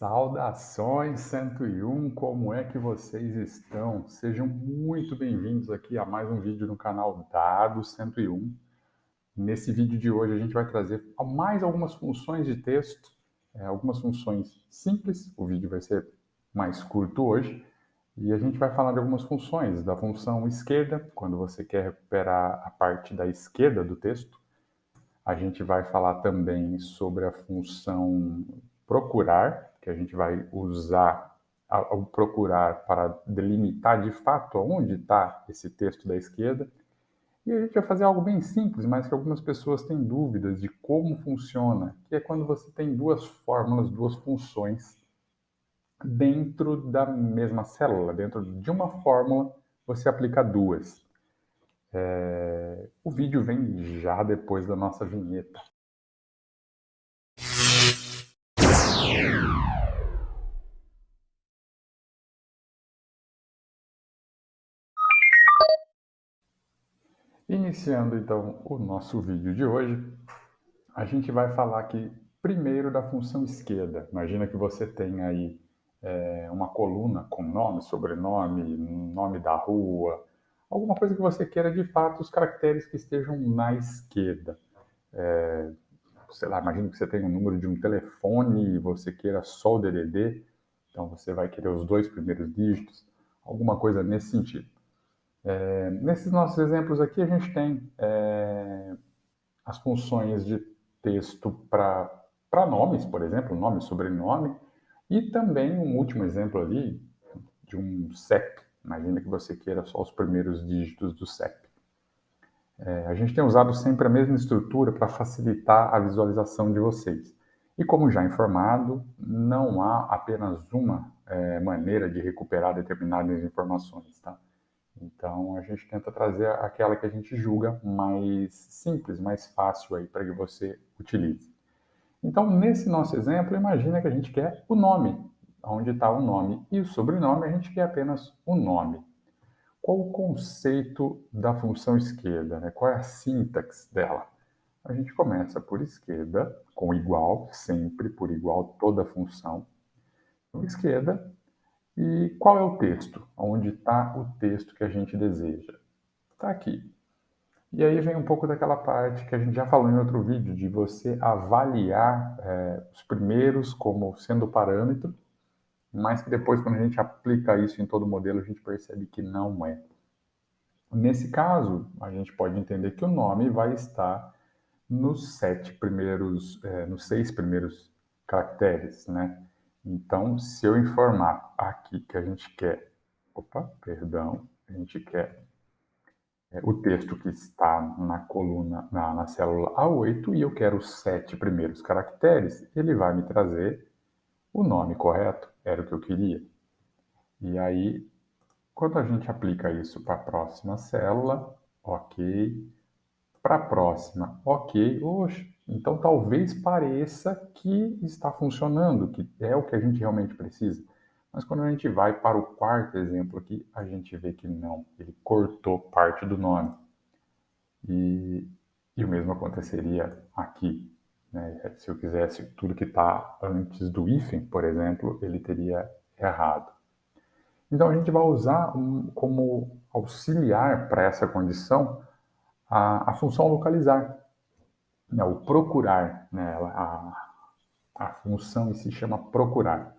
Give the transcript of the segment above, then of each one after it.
Saudações 101, como é que vocês estão? Sejam muito bem-vindos aqui a mais um vídeo no canal Dado 101. Nesse vídeo de hoje a gente vai trazer mais algumas funções de texto, algumas funções simples, o vídeo vai ser mais curto hoje, e a gente vai falar de algumas funções, da função esquerda, quando você quer recuperar a parte da esquerda do texto. A gente vai falar também sobre a função procurar, que a gente vai usar o procurar para delimitar de fato onde está esse texto da esquerda. E a gente vai fazer algo bem simples, mas que algumas pessoas têm dúvidas de como funciona, que é quando você tem duas fórmulas, duas funções dentro da mesma célula, dentro de uma fórmula, você aplica duas. O vídeo vem já depois da nossa vinheta. Iniciando então o nosso vídeo de hoje, a gente vai falar aqui primeiro da função esquerda. Imagina que você tem aí uma coluna com nome, sobrenome, nome da rua, alguma coisa que você queira de fato, os caracteres que estejam na esquerda. Sei lá, imagina que você tem um número de um telefone e você queira só o DDD, então você vai querer os dois primeiros dígitos, alguma coisa nesse sentido. Nesses nossos exemplos aqui, a gente tem as funções de texto para nomes, por exemplo, nome e sobrenome, e também um último exemplo ali de um CEP. Imagina que você queira só os primeiros dígitos do CEP. A gente tem usado sempre a mesma estrutura para facilitar a visualização de vocês. E como já informado, não há apenas uma maneira de recuperar determinadas informações, tá? Então, a gente tenta trazer aquela que a gente julga mais simples, mais fácil aí para que você utilize. Então, nesse nosso exemplo, imagina que a gente quer o nome, onde está o nome e o sobrenome, a gente quer apenas o nome. Qual o conceito da função esquerda, né? Qual é a sintaxe dela? A gente começa por esquerda, com igual, sempre por igual, toda a função. Então, esquerda, e qual é o texto? Onde está o texto que a gente deseja? Está aqui. E aí vem um pouco daquela parte que a gente já falou em outro vídeo, de você avaliar os primeiros como sendo parâmetro, mas que depois, quando a gente aplica isso em todo o modelo, a gente percebe que não é. Nesse caso, a gente pode entender que o nome vai estar nos nos 6 primeiros caracteres, né? Então, se eu informar aqui que a gente quer, a gente quer o texto que está na coluna, na célula A8, e eu quero os 7 primeiros caracteres, ele vai me trazer o nome correto, era o que eu queria. E aí, quando a gente aplica isso para a próxima célula, ok. Para a próxima, ok. Oxe, então talvez pareça que está funcionando, que é o que a gente realmente precisa. Mas quando a gente vai para o quarto exemplo aqui, a gente vê que não, ele cortou parte do nome. E o mesmo aconteceria aqui, né? Se eu quisesse tudo que está antes do hífen, por exemplo, ele teria errado. Então a gente vai usar como auxiliar para essa condição a função localizar, né? O procurar, né? A função em si chama procurar.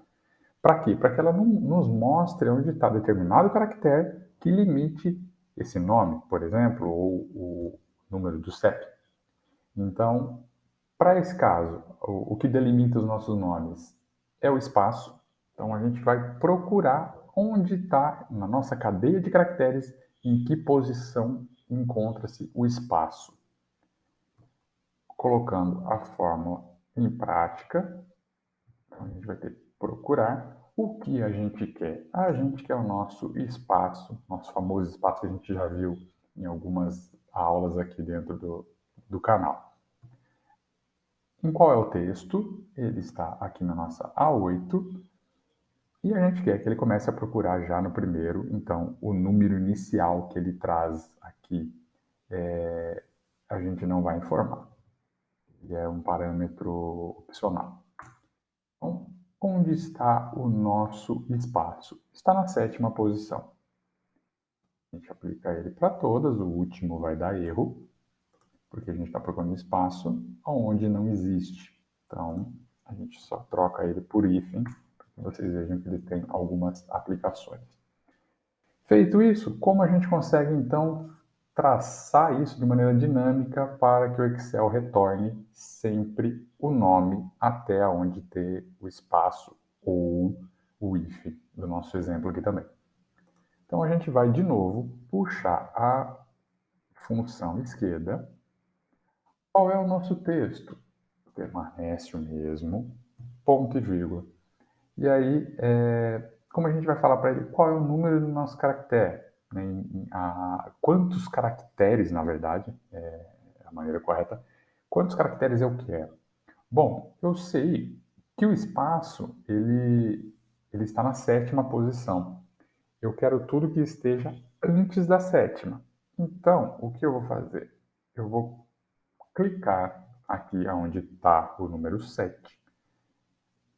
Para quê? Para que ela nos mostre onde está determinado caractere que limite esse nome, por exemplo, ou o número do CEP. Então, para esse caso, o que delimita os nossos nomes é o espaço. Então, a gente vai procurar onde está, na nossa cadeia de caracteres, em que posição encontra-se o espaço. Colocando a fórmula em prática, então a gente vai ter que procurar o que a gente quer. A gente quer o nosso espaço, nosso famoso espaço que a gente já viu em algumas aulas aqui dentro do canal. Em qual é o texto? Ele está aqui na nossa A8 e a gente quer que ele comece a procurar já no primeiro. Então, o número inicial que ele traz aqui, a gente não vai informar. Ele é um parâmetro opcional. Então, onde está o nosso espaço? Está na 7ª posição. A gente aplica ele para todas, o último vai dar erro, porque a gente está procurando espaço onde não existe. Então, a gente só troca ele por hífen, para que vocês vejam que ele tem algumas aplicações. Feito isso, como a gente consegue, então, traçar isso de maneira dinâmica para que o Excel retorne sempre o nome até onde ter o espaço ou o hífen do nosso exemplo aqui também. Então, a gente vai, de novo, puxar a função esquerda. Qual é o nosso texto? Permanece o mesmo, ponto e vírgula. E aí, como a gente vai falar para ele qual é o número do nosso caractere? Né? Quantos caracteres, na verdade, é a maneira correta, quantos caracteres eu quero? Bom, eu sei que o espaço ele está na 7ª posição. Eu quero tudo que esteja antes da 7ª. Então, o que eu vou fazer? Eu vou clicar aqui onde está o número 7,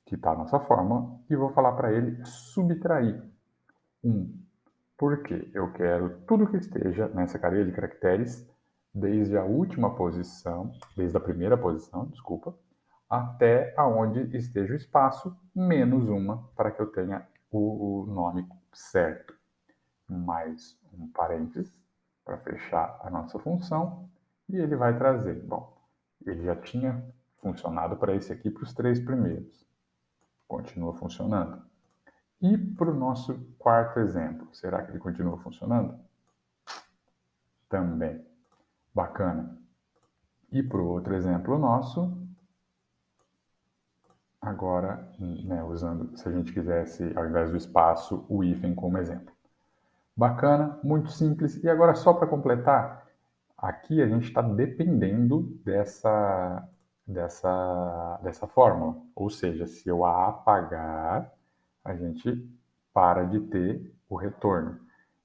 que está a nossa fórmula, e vou falar para ele subtrair 1. Porque eu quero tudo que esteja nessa cadeia de caracteres, desde a última posição, desde a primeira posição, desculpa, até aonde esteja o espaço, menos uma, para que eu tenha o nome certo. Mais um parênteses para fechar a nossa função, e ele vai trazer. Bom, ele já tinha funcionado para esse aqui, para os 3 primeiros. Continua funcionando. E para o nosso quarto exemplo, será que ele continua funcionando? Também. Bacana. E para o outro exemplo nosso, agora, né, usando, se a gente quisesse, ao invés do espaço, o hífen como exemplo. Bacana, muito simples. E agora, só para completar, aqui a gente está dependendo dessa fórmula. Ou seja, se eu a apagar, a gente para de ter o retorno.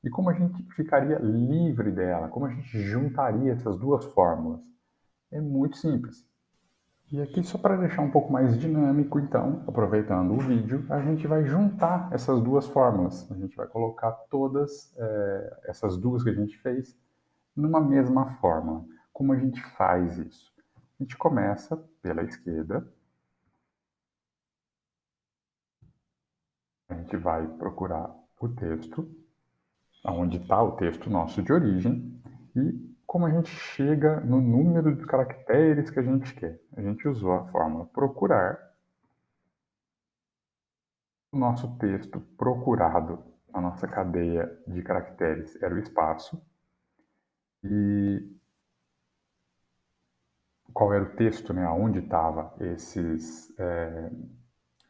E como a gente ficaria livre dela? Como a gente juntaria essas duas fórmulas? É muito simples. E aqui, só para deixar um pouco mais dinâmico, então, aproveitando o vídeo, a gente vai juntar essas duas fórmulas. A gente vai colocar todas essas duas que a gente fez numa mesma fórmula. Como a gente faz isso? A gente começa pela esquerda, a gente vai procurar o texto, onde está o texto nosso de origem, e como a gente chega no número de caracteres que a gente quer. A gente usou a fórmula procurar. O nosso texto procurado na nossa cadeia de caracteres era o espaço. E qual era o texto, né? Onde estava esse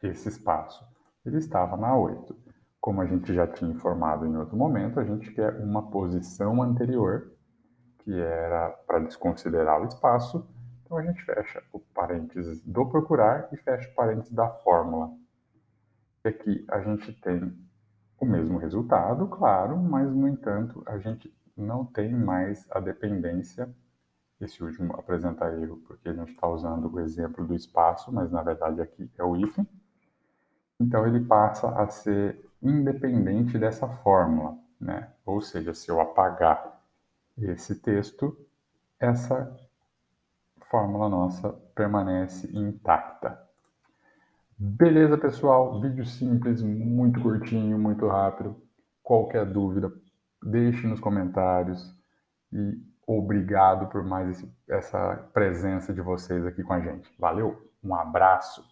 espaço? Ele estava na 8. Como a gente já tinha informado em outro momento, a gente quer uma posição anterior, que era para desconsiderar o espaço. Então a gente fecha o parênteses do procurar e fecha o parênteses da fórmula. E aqui a gente tem o mesmo resultado, claro, mas, no entanto, a gente não tem mais a dependência. Esse último apresenta erro porque a gente está usando o exemplo do espaço, mas, na verdade, aqui é o hífen. Então, ele passa a ser independente dessa fórmula, né? Ou seja, se eu apagar esse texto, essa fórmula nossa permanece intacta. Beleza, pessoal? Vídeo simples, muito curtinho, muito rápido. Qualquer dúvida, deixe nos comentários. E obrigado por mais essa presença de vocês aqui com a gente. Valeu, um abraço.